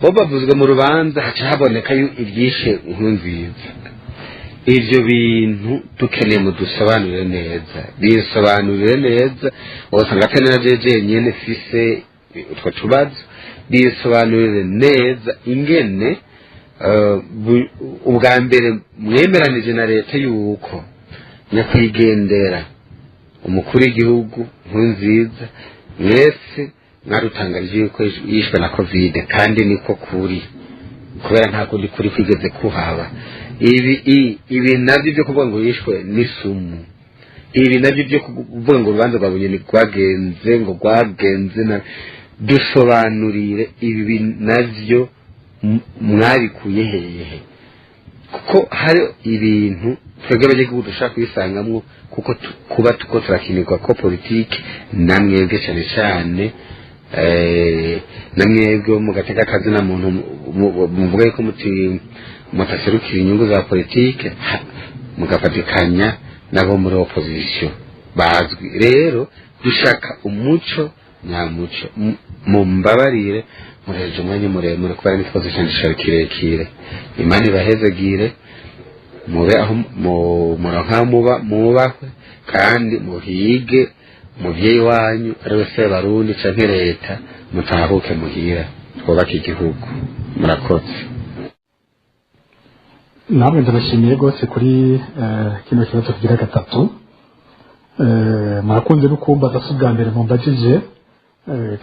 bo bavuzwe mu rubanza haca haboneka ibyishe Nkurunziza. Ivyo bintu dukeneye mu dusobanurire neza, bisobanurire neza, usanga atari na jeje nyene fise utwo tubazo, bisobanurire neza ingene ubwa mbere mwemeranije na leta yuko nyakwigendera umukuru w'igihugu Nkurunziza mwese mwarutangarije yuko yishwe na covid, kandi niko kuri, kubera nta kundi kuri kwigeze kuhaba. Ibi nabyo byo kuvuga ngo yishwe n'isumu, ibi nabyo byo kuvuga ngo urubanza rwa Bunyoni rwagenze na dusobanurire ibi navyo mwabikuye hehe, kuko hari ibintu twebwe abagihugu dushaka kubisangamwo, kuko kuba tuko turakinirwa ko politiki namwebwe cyane cyane namwebwe mu gateka kazi na muntu muvuga yuko mutaserukira inyungu za politiki mugafatikanya nabo muri opposition bazwi. Rero dushaka umuco nyamuco, mumbabarire mureje umwanya muremure kubera nitwazo cyandisha kirekire. Imana ibahezegire, mube aho muronka mubahwe, kandi muhige umuvyeyi wanyu ari we Sebarundi canke leta, mutahuke muhira twubake igihugu. Murakoze. Namwe ndabashimiye rwose kuri kino kibazo kigira gatatu. Murakunze no kumbaza se ubwa mbere mumbajije,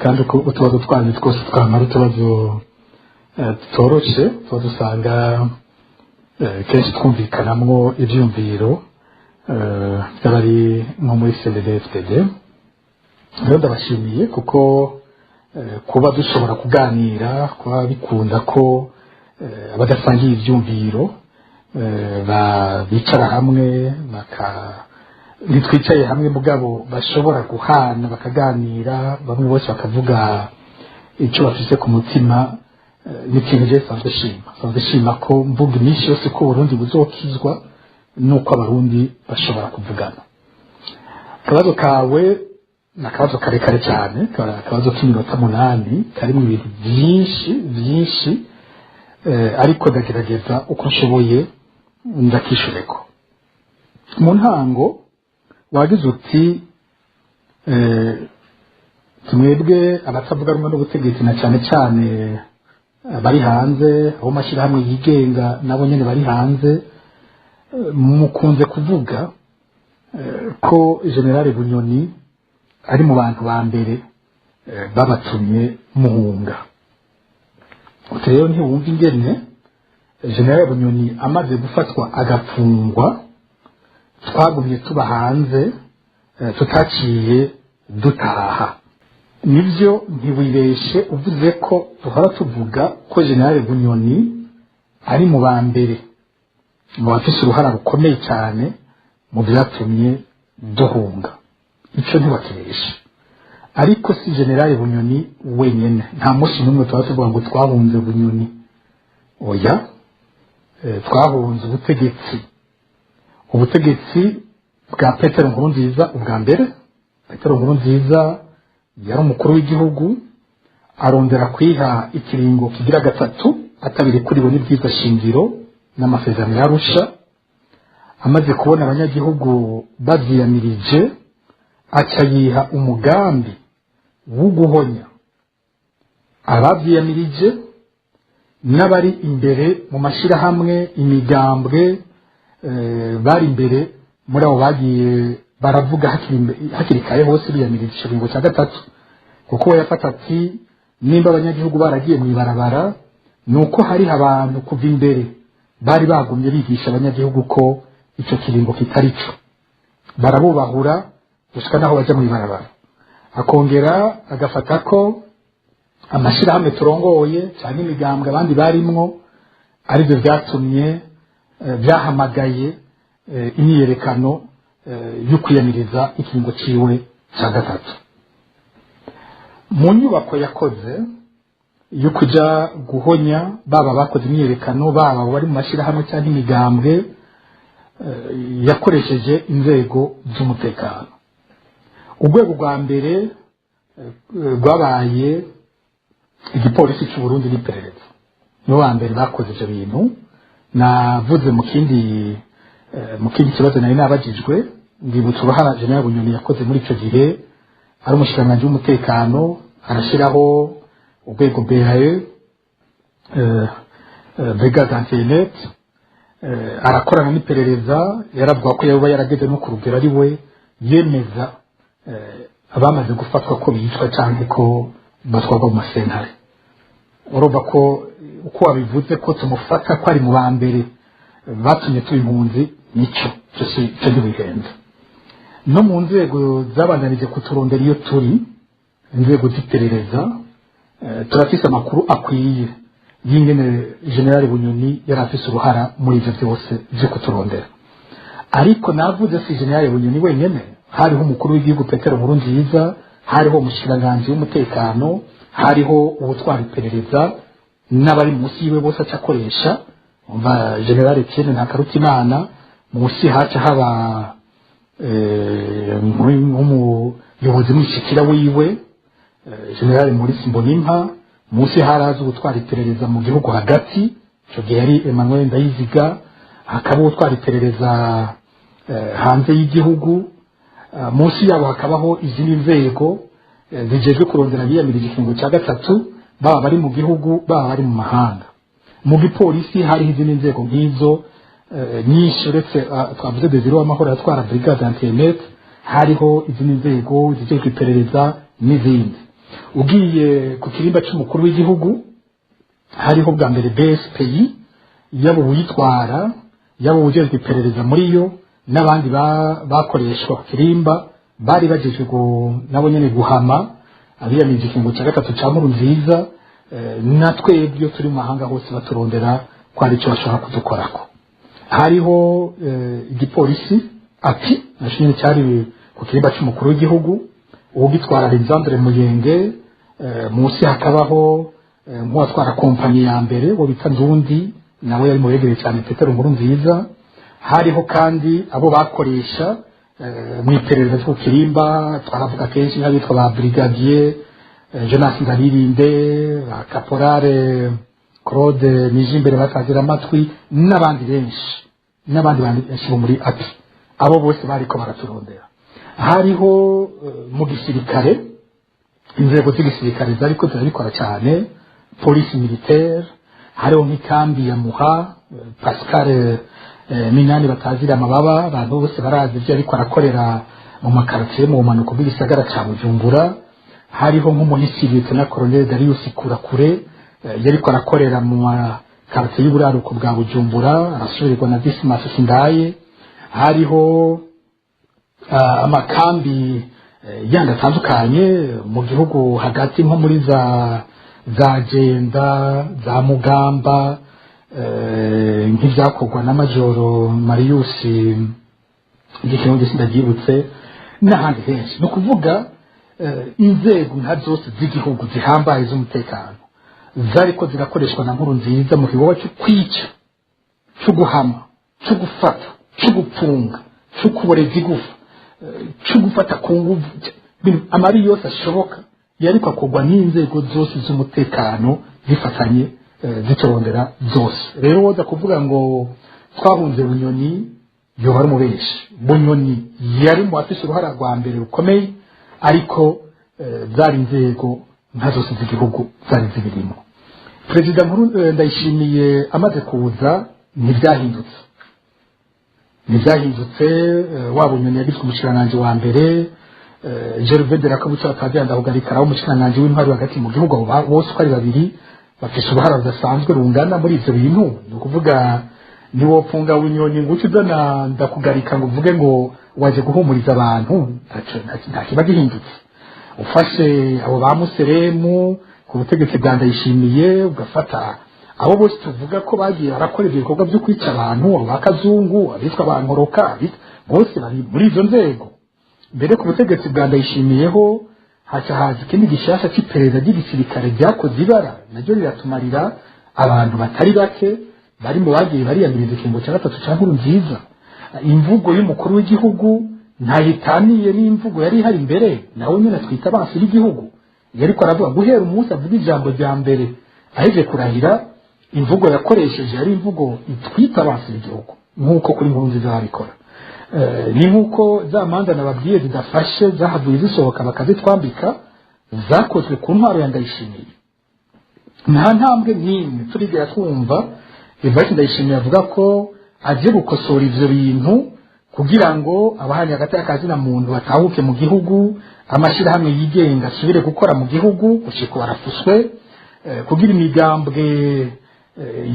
kandi utubazo twanyu twose twamara utubazo tutoroshe, tuba dusanga kenshi twumvikanamwo ivyumviro by'abari nko muri CNDD-FDD. Rero ndabashimiye kuko kuba dushobora kuganira, kuba bikunda ko abadasangiye ivyumviro bicara hamwe ntitwicaye hamwe mugabo bashobora guhana bakaganira, bamwe bose bakavuga icyo bafise ku mutima. Ni ikintu je sanzwe shima ko mvuga iminsi yose ko Burundi buzokizwa nuko abarundi bashobora kuvugana. Akabazo kawe nakabazo karekare cyane, akabazo k'iminota 8 karimo ibintu byinshi, ariko ndagerageza uko nshoboye ndakishureko. Mu ntango wagize uti tumwebwe abatavuga rumwe n'ubutegetsi na cyane cyane bari hanze, abo mashyirahamwe yigenga nabo nyene bari hanze, mukunze kuvuga ko General Bunyoni ari mu bantu ba mbere babatumye muhunga. Rero ntiwumva ingene General Bunyoni amaze gufatwa agafungwa twagumye tuba hanze, tutaciye dutaha. Nivyo ntiwibeshe uvuze ko duhora tuvuga ko General Bunyoni ari mu ba mbere mu bafise uruhara rukomeye cyane mu byatumye duhunga. Icyo ntiwakibeshe. Ariko si General Bunyoni wenyene, nta munsi n'umwe tuvuga ngo twahunze Bunyoni. Oya, twahunze ubutegetsi bwa Petero Nkurunziza ubwa mbere. Petero Nkurunziza yari umukuru w'igihugu, arondera kwiha ikiringo kigira gatatu atabiri kuri bo n'ibyiza shingiro n'amasezerano y'Arusha. Amaze kubona abanyagihugu bavyiyamirije, aca yiha umugambi wo guhonya abavyiyamirije n'abari imbere mu mashirahamwe, imigambwe bari imbere muri abo bagiye baravuga hakiri kare hose biyamirije ikiringo cya gatatu. Kuko yafata ati nimba abanyagihugu baragiye mu ibarabara, nuko hari abantu kuva imbere bari bagumye bigisha abanyagihugu ko icyo kiringo kitari cyo, barabubahura gushika naho baje mu ibarabara. Akongera agafata ko amashirahamwe turongoye cyane imigambwe abandi barimwo aribyo byatumye byahamagaye imyiyerekano yo kwiyamiriza ikiringo ciwe cya gatatu. Mu nyubako yakoze yo kuja guhonya baba bakoze imyiyerekano, baba bari mu mashirahamwe cyane imigambwe, yakoresheje inzego z'umutekano. Urwego rwa mbere rwabaye igipolisi cy'u Burundi n'iperereza nibo ba mbere bakoze ibyo bintu. Navuze mu kindi kibazo nari nabagijwe, ndibutsa uruhara General Bunyoni yakoze muri icyo gihe ari umushikiranganji w'umutekano, arashyiraho urwego BAE, Brigade Anti-Net, arakorana n'iperereza, yaravuga ko yaba yarageze no ku rugero ari we yemeza abamaze gufatwa ko bicwa cyangwa ko batwarwa mu masentare. urumva ko uko wabivuze ko tumufata ko ari mu ba mbere batumye tuba impunzi, nicyo cyo ntibihenze. No mu nzego zabandanije kuturondera iyo turi, inzego z'iperereza, turafise amakuru akwiye y'ingene General Bunyoni yari afise uruhara muri ivyo byose byo kuturondera. Ariko navuze si General Bunyoni wenyene, hariho umukuru w'igihugu Petero Nkurunziza, hariho umushikiranganji w'umutekano, hariho ubutwara iperereza n'abari munsi yiwe bose acakoresha. umva General Etienne Ntakarutimana munsi haca haba nk'umuyobozi w'ishikira wiwe General Maurice Mbonimpa, munsi haraza ubutwara iperereza mu gihugu hagati, icyo gihe yari Emmanuel Ndayiziga, hakaba ubutwara iperereza hanze y'igihugu, munsi yabo hakabaho izindi nzego zijejwe kurondera biyamirije ikingo cya gatatu, baba bari mu gihugu baba bari mu mahanga. Mu gipolisi hariho izindi nzego nk'izo nyinshi, uretse twavuze Desire Uwamahoro yatwara Brigade Anti-Net, hariho izindi nzego zijejwe iperereza n'izindi. Ugiye ku kirimba cy'umukuru w'igihugu hariho bwa mbere BSPI, yabo uyitwara, yabo ujejwe iperereza muri yo, n'abandi bakoreshwa ku kirimba bari bagejwe nabo nyene guhama abiyamirije ikingo cya gatatu cya Nkurunziza. Natwe byo turi mu mahanga hose baturondera ko ari cyo bashobora kudukorako. Hariho igipolisi ati nashimye cyari ku kirimba cy'umukuru w'igihugu, ugitwara Alexandre Muyenge, munsi hakabaho nk'uwatwara kompanyi ya mbere wo bita Ndundi, nawe yari muregereye cyane Petero Nkurunziza. Hariho kandi abo bakoresha mu iperereza ryo kirimba, twaravuga kenshi nk'abitwa ba Brigadier Jonas Ndabirinde, ba Caporale Claude Nijimbere batazira amatwi, n'abandi benshi bo muri API. Abo bose bariko baraturondera. Hariho mu gisirikare, inzego z'igisirikare zariko zirabikora cyane, polisi militaire, hariho nk'ikambi ya Muha, Pascal Minani batazira amababa, abantu bose barazi ibyo ariko arakorera mu makartier mu manuko bw'isagara cya Bujumbura. Hariho nk'umuhisirite na Colonel Darius Kurakure, yariko arakorera mu makartier y'uburaruko bwa Bujumbura, arasubirirwa na Dismas Sindaye. Hariho amakambi yandi atandukanye mu gihugu hagati, nko muri za Jenda, za Mugamba, nk'ibyakorwa na Majoro Marius igikingo sindagibutse, n'ahandi henshi. No kuvuga inzego nka zose z'igihugu zihambaye z'umutekano zariko zirakoreshwa na Nkurunziza mu gikorwa cyo kwica, cyo guhama, cyo gufata, cyo gufunga, cyo kuboreza igufa, cyo gufata ku nguvu, amabi yose ashoboka yariko akorwa n'inzego zose z'umutekano zifatanye zitorondera zose. Rero woza kuvuga ngo twahunze Bunyoni yoba ari umubeshi. Bunyoni yari mu afise uruhara rwa mbere rukomeye, ariko zari inzego nka zose z'igihugu zari zibirimo. Perezida Ndayishimiye amaze kuza ntibyahindutse. Wa Bunyoni yagizwe umushikiranganji wa mbere, Gervais de la Kabuca akagenda kugarikaraho umushikiranganji w'intwari hagati mu gihugu, bose uko ari babiri bafise uruhara rudasanzwe rungana muri ivyo bintu. Ni ukuvuga niwopfunga Bunyoni ngo uzana ndakugarika ngo uvuge ngo waje guhumuriza abantu, nta kiba gihindutse. Ufashe abo ba Museremu ku butegetsi bwa Ndayishimiye, ugafata abo bose tuvuga ko bagiye barakora ibikorwa byo kwica abantu, abo bakazungu, abitwa bankoroka, bose bari muri izo nzego. Mbere ku butegetsi bwa Ndayishimiyeho haza ikindi gishasha cy'iperereza ry'igisirikare ryakoze ibara, naryo riratumarira abantu batari bake bari mu bagiye bariyamiriza ikingo cya gatatu cya Nkurunziza. Imvugo y'umukuru w'igihugu ntayitaniye n'imvugo yari ihari imbere, nawe nyine twita abansi b'igihugu. yariko aravuga guhera umunsi avuga ijambo rya mbere aheje kurahira imvugo yakoresheje yari imvugo itwita abansi igihugu nk'uko kuri Nkurunziza babikora ni nk'uko za manza nababwiye zidafashe zahavuye zisohoka bakazitwambika zakozwe ku ntwaro ya Ndayishimiye nta ntambwe n'imwe turigera twumva Evariste Ndayishimiye avuga ko aje gukosora ivyo bintu kugira ngo abahanye hagati y'akazina muntu batahuke mu gihugu amashirahamwe yigenga asubire gukora mu gihugu gushika barafuswe kugira imigambwe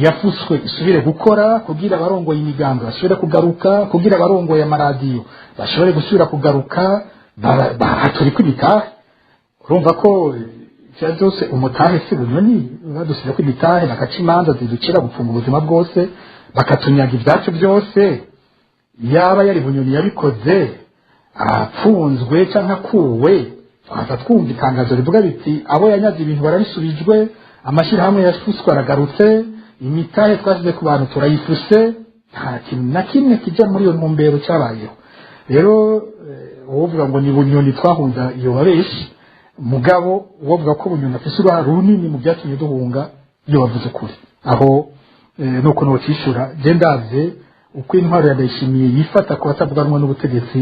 yafuswe isubire gukora kugira abarongoye imigambwe basubire kugaruka kugira abarongoye amaradiyo bashobore gusubira kugaruka bahaturika imitahe urumva ko byose umutahe si bunyoni badusira ko imitahe bakaca imanza ziducira gupfunga ubuzima bwose bakatunyaga ibyacu byose yaba yari bunyoni yabikoze apfunzwe cyangwa akuwe twaza twumva itangazo rivuga biti abo yanyaze ibintu barabisubijwe amashyirahamwe yafuswe aragarutse imitahe twashyize ku bantu turayifuse nta kintu na kimwe kijya muri iyo ntumbero cyabayeho rero uwovuga ngo ni bunyoni twahunza iyo babeshi mugabo uwovuga ko bunyoni afise uruhare runini mu byatumye duhunga iyo bavuze ukuri aho nuko nocishura je ndavye uko intwaro ya Ndayishimiye yifata ku batavuganwa n'ubutegetsi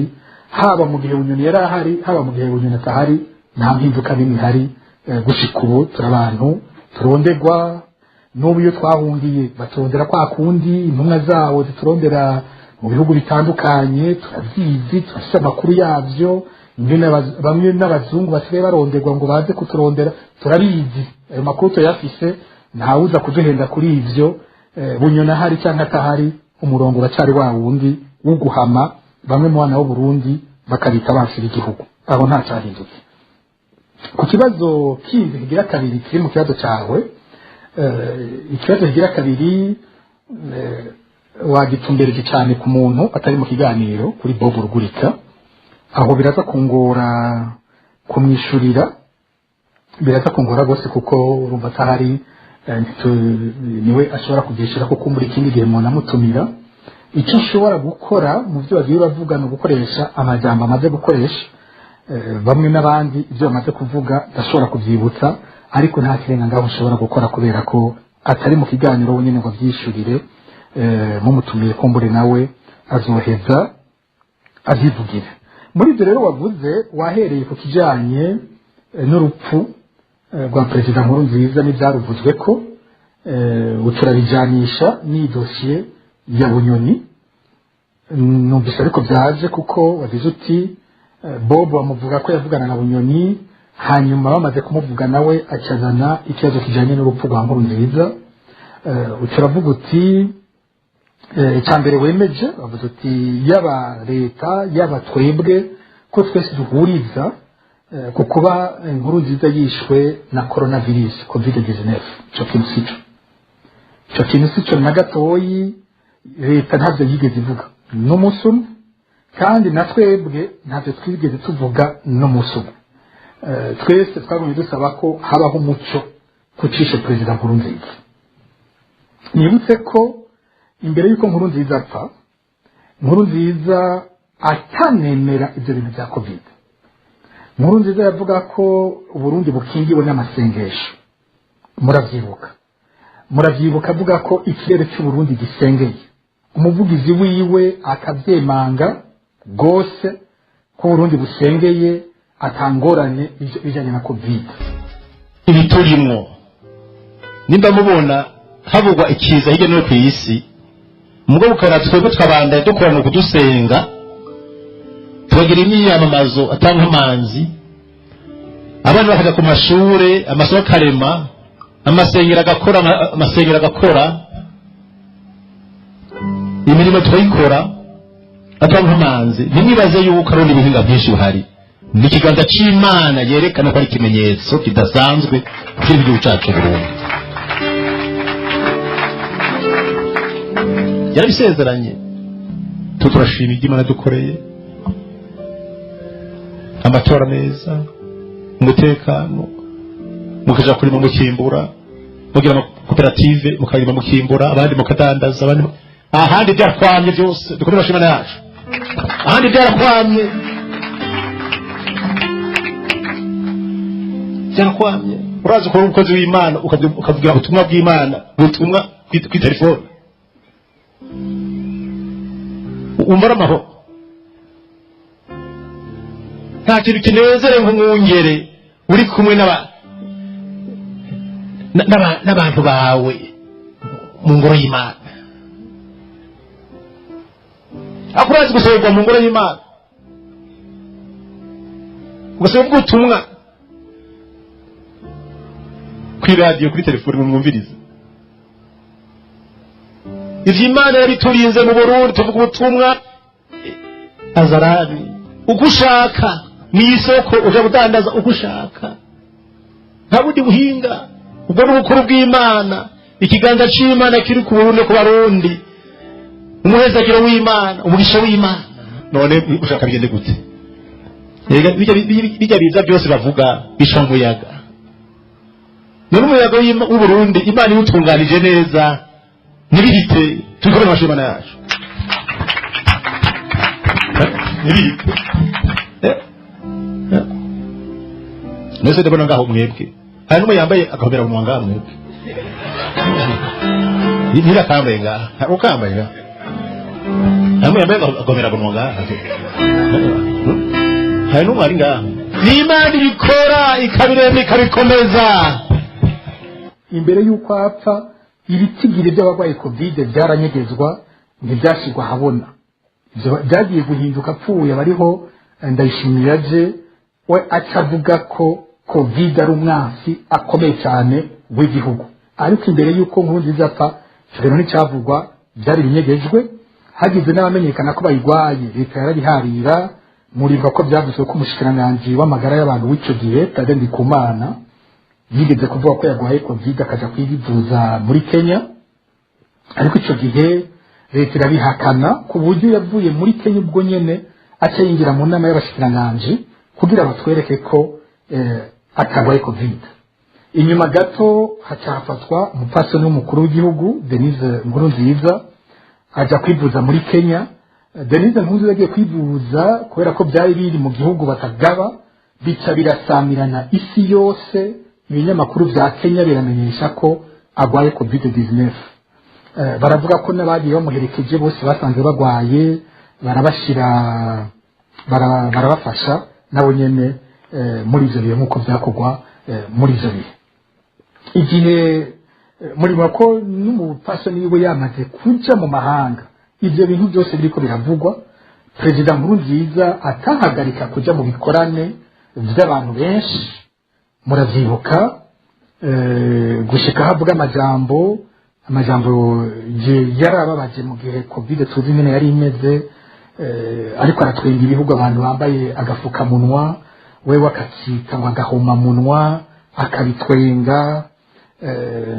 haba mu gihe bunyoni yari ahari haba mu gihe bunyoni atahari nta mpinduka n'imwe ihari gushika ubu turabantu turondegwa n'ubu iyo twahungiye baturondera kwa kundi intumwa zawo ziturondera mu bihugu bitandukanye turavyizi turafise amakuru yavyo bamwe n'abazungu basigaye baronderwa ngo baze kuturondera turabizi ayo makuru tuyafise ntawuza kuduhenda kuri ivyo bunyoni ahari cyangwa atahari umurongo uracari wa wundi wo guhama bamwe mu bana b'u Burundi bakabita abansi b'igihugu abo nta cyahindutse ku kibazo kindi kigira kabiri kiri mu kibazo cyawe ikibazo kigira kabiri wagitumbereje cyane ku muntu atari mu kiganiro kuri Bob Rugurika aho biraza kungora kumwishurira biraza kungora gose kuko urumva atahari niwe ashobora kugishira ko kumbura ikindi gihe umuntu amutumira icyo ushobora gukora mu byo bagiye bavuga no gukoresha amajambo amaze gukoresha bamwe n'abandi ibyo bamaze kuvuga ndashobora kubyibutsa ariko nta kirenga ngaho ushobora gukora kubera ko atari mu kiganiro wenyine ngo abyishurire mumutumiye kumbure nawe azoheza abyivugire muri ibyo rero wavuze wahereye ku kijanye n'urupfu rwa perezida Nkurunziza n'ibyaruvuzwe ko uturabijanisha n'idosiye ya bunyoni numvise ariko byaje kuko wagize uti Bob bamuvuga ko yavugana na bunyoni hanyuma bamaze kumuvuga nawe acazana ikibazo kijanye n'urupfu rwa Nkurunziza uturavuga uti icyambere wemeje bavuze uti yaba leta yaba twebwe ko twese duhuriza ku kuba Nkurunziza yishwe na coronavirus COVID-19 cyo kintu sico na gatoyi leta ntabyo yigeze ivuga n'umunsi umwe kandi na twebwe ntabyo twigeze tuvuga n'umunsi umwe twese twagumye dusaba ko habaho umuco kucisha perezida Nkurunziza nibutse ko imbere y'uko Nkurunziza apfa Nkurunziza atanemera ibyo bintu bya covid Nkurunziza yavuga ko Burundi bukingiwe n'amasengesho muravyibuka avuga ko ikirere cy'u Burundi gisengeye umuvugizi wiwe akavyemanga gose ko Burundi busengeye atangorane bijanye na covid ibiturimo nimba mubona havugwa ikiza hirya no kw'isi mugabo ukabona twebwe twabandaye dukora mu kudusenga tubagira imyiyamamazo atanga amanzi abana bakaja ku mashure amasoko karema amasengero agakora imirimo twayikora atanga amanzi ntimwibaze yuko ari ibihinga byinshi buhari ni ikiganza c'Imana yerekana ko ari ikimenyetso kidasanzwe cy'igihugu cyacu Burundi yarabisezeranye turashima iby'Imana dukoreye amatora meza umutekano mukaja kurima mukimbura mugira amakoperative mukarima mukimbura abandi mukadandaza abandi ahandi byarakwamye byose dukorera Imana yacu ahandi byarakwamye byarakwamye urazi ko umukozi w'Imana ukavugira ubutumwa bw'Imana ubutumwa kuri telefone umvara amahoro nta kintu kinezere nk'umwungere uri kumwe n'abantu bawe mu ngoro y'Imana akurazi gusohoka mu ngoro y'Imana ugasaba ubutumwa kuri radio kuri telefone mwumviriza ivy'Imana yabiturinze mu Burundi tuvuga ubutumwa azarani ugushaka n'isoko uja gudandaza ugushaka nta bundi buhinga ubwo n'ubukuru bw'Imana ikiganza c'Imana kiri ku Burundi ku Barundi umuhezagiro w'Imana umugisha w'Imana none ushaka bigende gute bijya biza byose bavuga bisha umuyaga none umuyaga w'u Burundi Imana iwutunganije neza nibihite tukore amashimana yacu nibihite nese ndabona ngaho mwebwe hari n'umwe yambaye agahobera mu ngaho mwebwe nira kambaye ngaho ukambaye ngaho hari n'umwe yambaye agahobera mu ngaho hari n'umwe ari ngaho n'Imana ibikora ikabirema ikabikomeza imbere y'uko apfa ibitigire by'abarwaye covid byaranyegezwa ntibyashirwa habona byagiye guhinduka apfuye bariho Ndayishimiye aje we acavuga ko covid ari umwansi akomeye cyane w'igihugu ariko imbere y'uko Nkurunziza apfa ibintu nticyavugwa byari binyegejwe hagize n'abamenyekana ko bayirwaye leta yarabiharira muriva ko byavuzwe ko umushikiranganji w'amagara y'abantu w'icyo gihe Tade Ndikumana yigeze kuvuga ko yarwaye covid akaja kwivuza muri Kenya ariko icyo gihe leta irabihakana ku buryo yavuye muri Kenya ubwo nyene aca yinjira mu nama y'abashikiranganji kugira batwereke ko atarwaye covid inyuma gato hacafatwa umupfasoni w'umukuru w'igihugu Denise Nkurunziza aja kwivuza muri Kenya Denise Nkurunziza yagiye kwivuza kubera ko byari biri mu gihugu batagaba bica birasamirana isi yose ibinyamakuru bya Kenya biramenyesha ko agwaye covid-19 baravuga ko n'abagiye bamuherekeje bose basanze bagwaye barabafasha nabo nyene muri ivyo bihe nk'uko vyakogwa muri ivyo bihe igihe muri mako n'umupfasoni wiwe yamaze kuja mu mahanga ivyo bintu byose biriko biravugwa Perezida Nkurunziza atahagarika kuja mu bikorane vy'abantu benshi muravyibuka gushika havuga amajambo yarababaje mu gihe covid tuzi nyene yari imeze ariko aratwenga ibihugu abantu bambaye agafukamunwa wewe akacita ngo agahoma munwa akabitwenga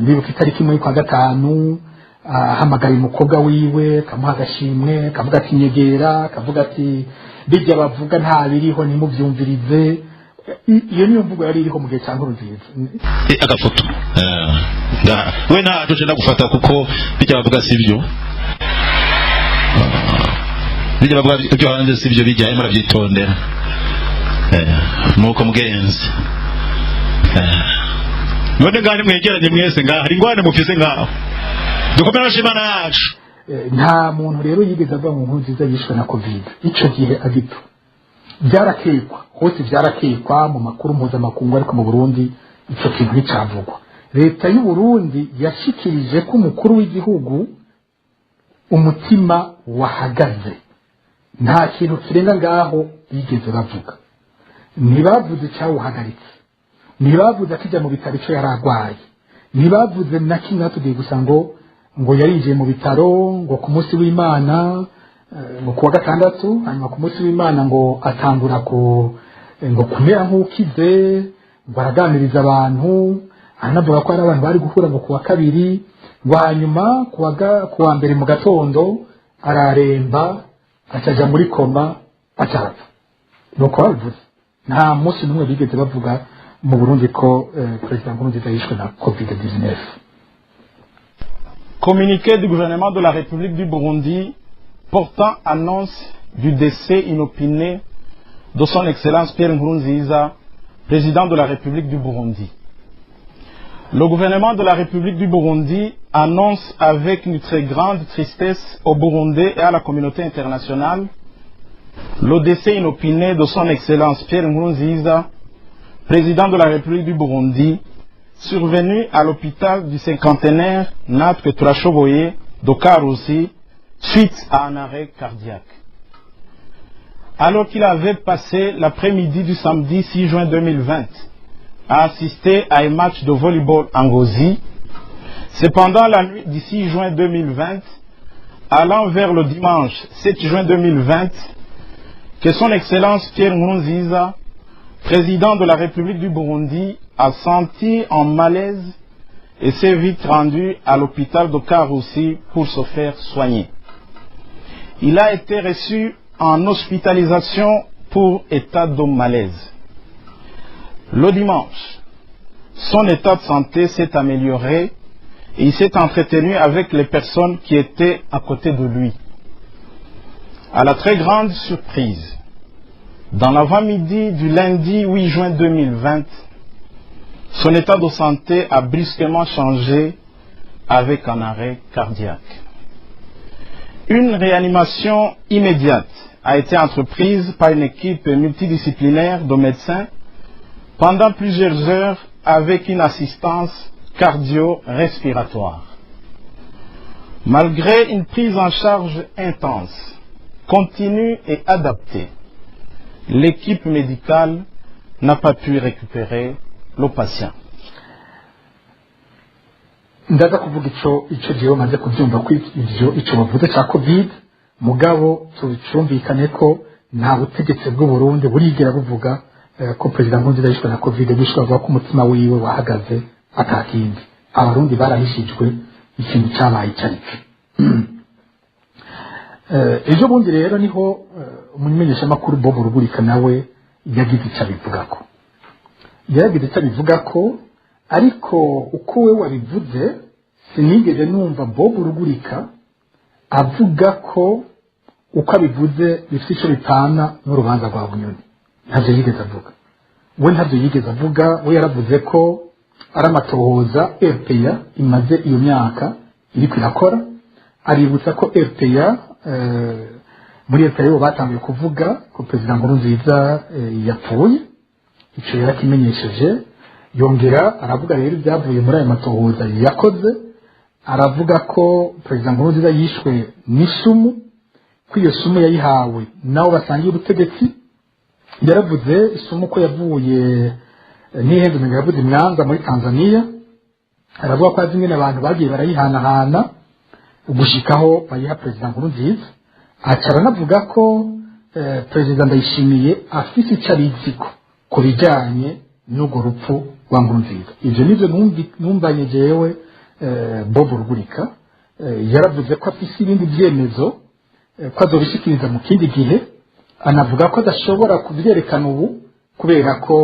ndibuka itariki imwe kwa gatanu ahamagaye umukobwa wiwe kamuha agashimwe kavuga ati nyegera kavuga ati bijya bavuga nta biriho nimuvyumvirize iyo niyo mvugo yari iriho mu gihe cya Nkurunziza agafoto we nta cyo ndagufata kuko bijya bavuga sivyo bijya bavuga ibyo hanze sivyo bijya imara byitondera nuko mugenzi none ngani mwegeranye mwese ngaho hari ingwane mufise ngaho dukomera shimana yacu nta muntu rero yigeze ava mu Nkurunziza yishwe na covid ico gihe agito byarakekwa hose byarakekwa mu makuru mpuzamakungu ariko mu Burundi ico kintu nicavugwa leta y'u Burundi yashikirije ko umukuru w'igihugu umutima wahagaze nta kintu kirenga ngaho yigeze bavuga ntibavuze cyawuhagaritse ntibavuze akijya mu bitaro icyo yaragwaye ntibavuze na kimwe tugiye gusa ngo yarinjiye mu bitaro ngo ku munsi w'Imana ngo kuwa gatandatu hanyuma ku munsi w'Imana ngo atangura ngo kumera nk'ukize ngo araganiriza abantu anavuga ko ari abantu bari guhura ngo kuwa kabiri ngo hanyuma kuwa mbere mu gatondo araremba acaja muri koma acapfa nuko babivuze nta munsi n'umwe bigeze bavuga mu Burundi ko President Nkurunziza yishwe na covid-19. Communiqué du gouvernement de la République du Burundi portant annonce du décès inopiné de son Excellence Pierre Nkurunziza, président de la République du Burundi. Le gouvernement de la République du Burundi annonce avec une très grande tristesse aux Burundais et à la communauté internationale le décès inopiné de son Excellence Pierre Nkurunziza, président de la République du Burundi, survenu à l'hôpital du cinquantenaire Natwe Turashoboye de Karusi suite à un arrêt cardiaque. Alors qu'il avait passé l'après-midi du samedi 6 juin 2020 à assister à un match de volleyball en Ngozi, c'est pendant la nuit du 6 juin 2020, allant vers le dimanche 7 juin 2020, que son Excellence Pierre Nkurunziza, président de la République du Burundi, a senti un malaise et s'est vite rendu à l'hôpital de Karusi pour se faire soigner. Il a été reçu en hospitalisation pour état de malaise. Le dimanche, son état de santé s'est amélioré et il s'est entretenu avec les personnes qui étaient à côté de lui. À la très grande surprise, dans l'avant-midi du lundi 8 juin 2020, son état de santé a brusquement changé avec un arrêt cardiaque. Une réanimation immédiate a été entreprise par une équipe multidisciplinaire de médecins pendant plusieurs heures avec une assistance cardio-respiratoire. Malgré une prise en charge intense, continue et adaptée, l'équipe médicale n'a pas pu récupérer le patient. ndaza kuvuga ico jewe maze kuvyumva ko ivyo ico bavuze ca covid mugabo tucumvikane ko nta butegetsi bw'u Burundi burigera buvuga ko president Nkurunziza yishwe na covid bishobora ko umutima wiwe wahagaze atakindi abarundi barahishijwe ikintu cyabaye cyarike ejo bundi rero niho umumenyesha makuru Bob Rugurika nawe yagize icyo abivuga ko ariko uko we wabivuze sinigeze numva Bob Rugurika avuga ko uko abivuze bifite icyo bipana n'urubanza rwa Bunyoni. Ntabyo yigeze avuga we yaravuze ko ari amatohoza RPA imaze iyo myaka iri kwirakora. Aributsa ko RPA muri RPA bo batangiye kuvuga ko President Nkurunziza yapfuye, icyo yarakimenyesheje. Yongera aravuga rero ibyavuye muri ayo matohoza yakoze, aravuga ko President Nkurunziza yishwe n'isumu, ko iyo sumu yayihawe nawo basangiye ubutegetsi. Yaravuze isumu ko yavuye n'ihendo yavuze imwanza muri Tanzania. Aravuga ko azimwe n'abantu bagiye barayihanahana gushikaho bayiha President Nkurunziza. Acara navuga ko President Ndayishimiye afite icabiziko ku bijyanye n'urwo rupfu rwa Nkurunziza. Ivyo nivyo numvanye jewe Bob Rugurika yaravuze ko afite ibindi byemezo ko azobishikiriza mu kindi gihe. Anavuga ko adashobora kubyerekana ubu kubera ko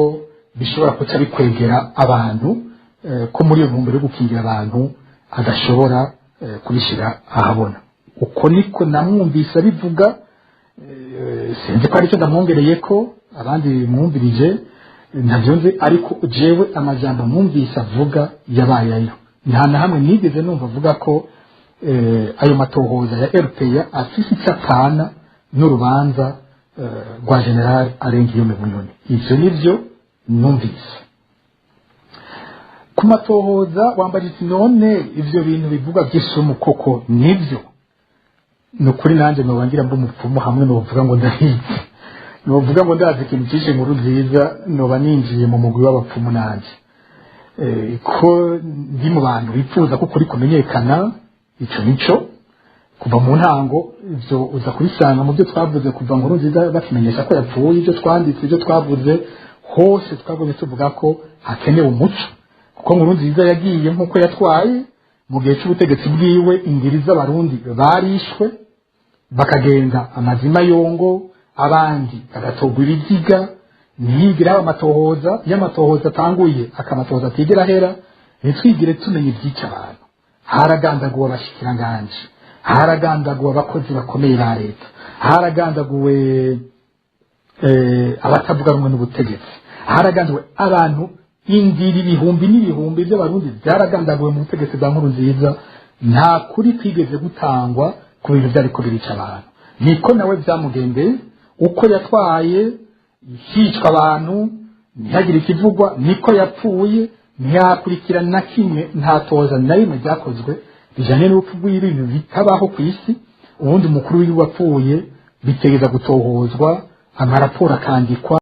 bishobora kuca bikwegera abantu, ko muri iyo ntumbero yo gukingira abantu adashobora kubishyira ahabona. Uko niko namwumvise abivuga, sinzi ko aricyo ndamwongereye ko abandi mwumvirije ntabyo nzi, ariko jewe amajambo mwumvise avuga yabaye ayo. Nta na hamwe nigeze numva avuga ko ayo matohoza ya RPA afise icyo apana n'urubanza rwa General Arengiyome Bunyoni. Ivyo nivyo numvise. Ku matohoza wambaje none ivyo bintu bivuga by'isumu koko nivyo? Nukuri nanje nobangira mbu mupfumu hamwe novuga ngo ndahize. Novuga ngo ndazi ikintu cyishe Nkurunziza noba ninjiye mu mugwi w'abapfumu nanje. Ko ndi mu bantu bifuza ko kuri kumenyekana ico nico kuva mu ntango. Ivyo uza kubisanga mu byo twavuze kuva Nkurunziza bakimenyesha ko yapfuye, ibyo twanditse, ibyo twavuze hose twavuze tuvuga ko hakenewe umuco, kuko Nkurunziza yagiye nk'uko yatwaye mu gihe cy'ubutegetsi bwiwe. Ingiri z'abarundi barishwe bakagenda amazima yongo, abandi bagatogwa ibiziga. Ntiyigire amatohoza y'amatohoza atanguye akamatohoza atigera hera. Ntitwigire tumenya iby'icyo abantu. Haragandaguwe abashikiranganje, haragandaguwe abakozi bakomeye ba leta, haragandaguwe abatavuga rumwe n'ubutegetsi, haragandaguwe abantu indiri ibihumbi n'ibihumbi by'abarundi byaragandaguwe mu butegetsi bwa Nkurunziza nta kuri kwigeze gutangwa ku bintu byariko birica abantu niko nawe byamugendeye uko yatwaye hicwa abantu ntihagire ikivugwa niko yapfuye ntiyakurikirana na kimwe nta toza na rimwe ryakozwe bijanye n'urupfu rw'ibintu bitabaho ku isi ubundi umukuru w'igihugu wapfuye bitegeza gutohozwa amaraporo akandikwa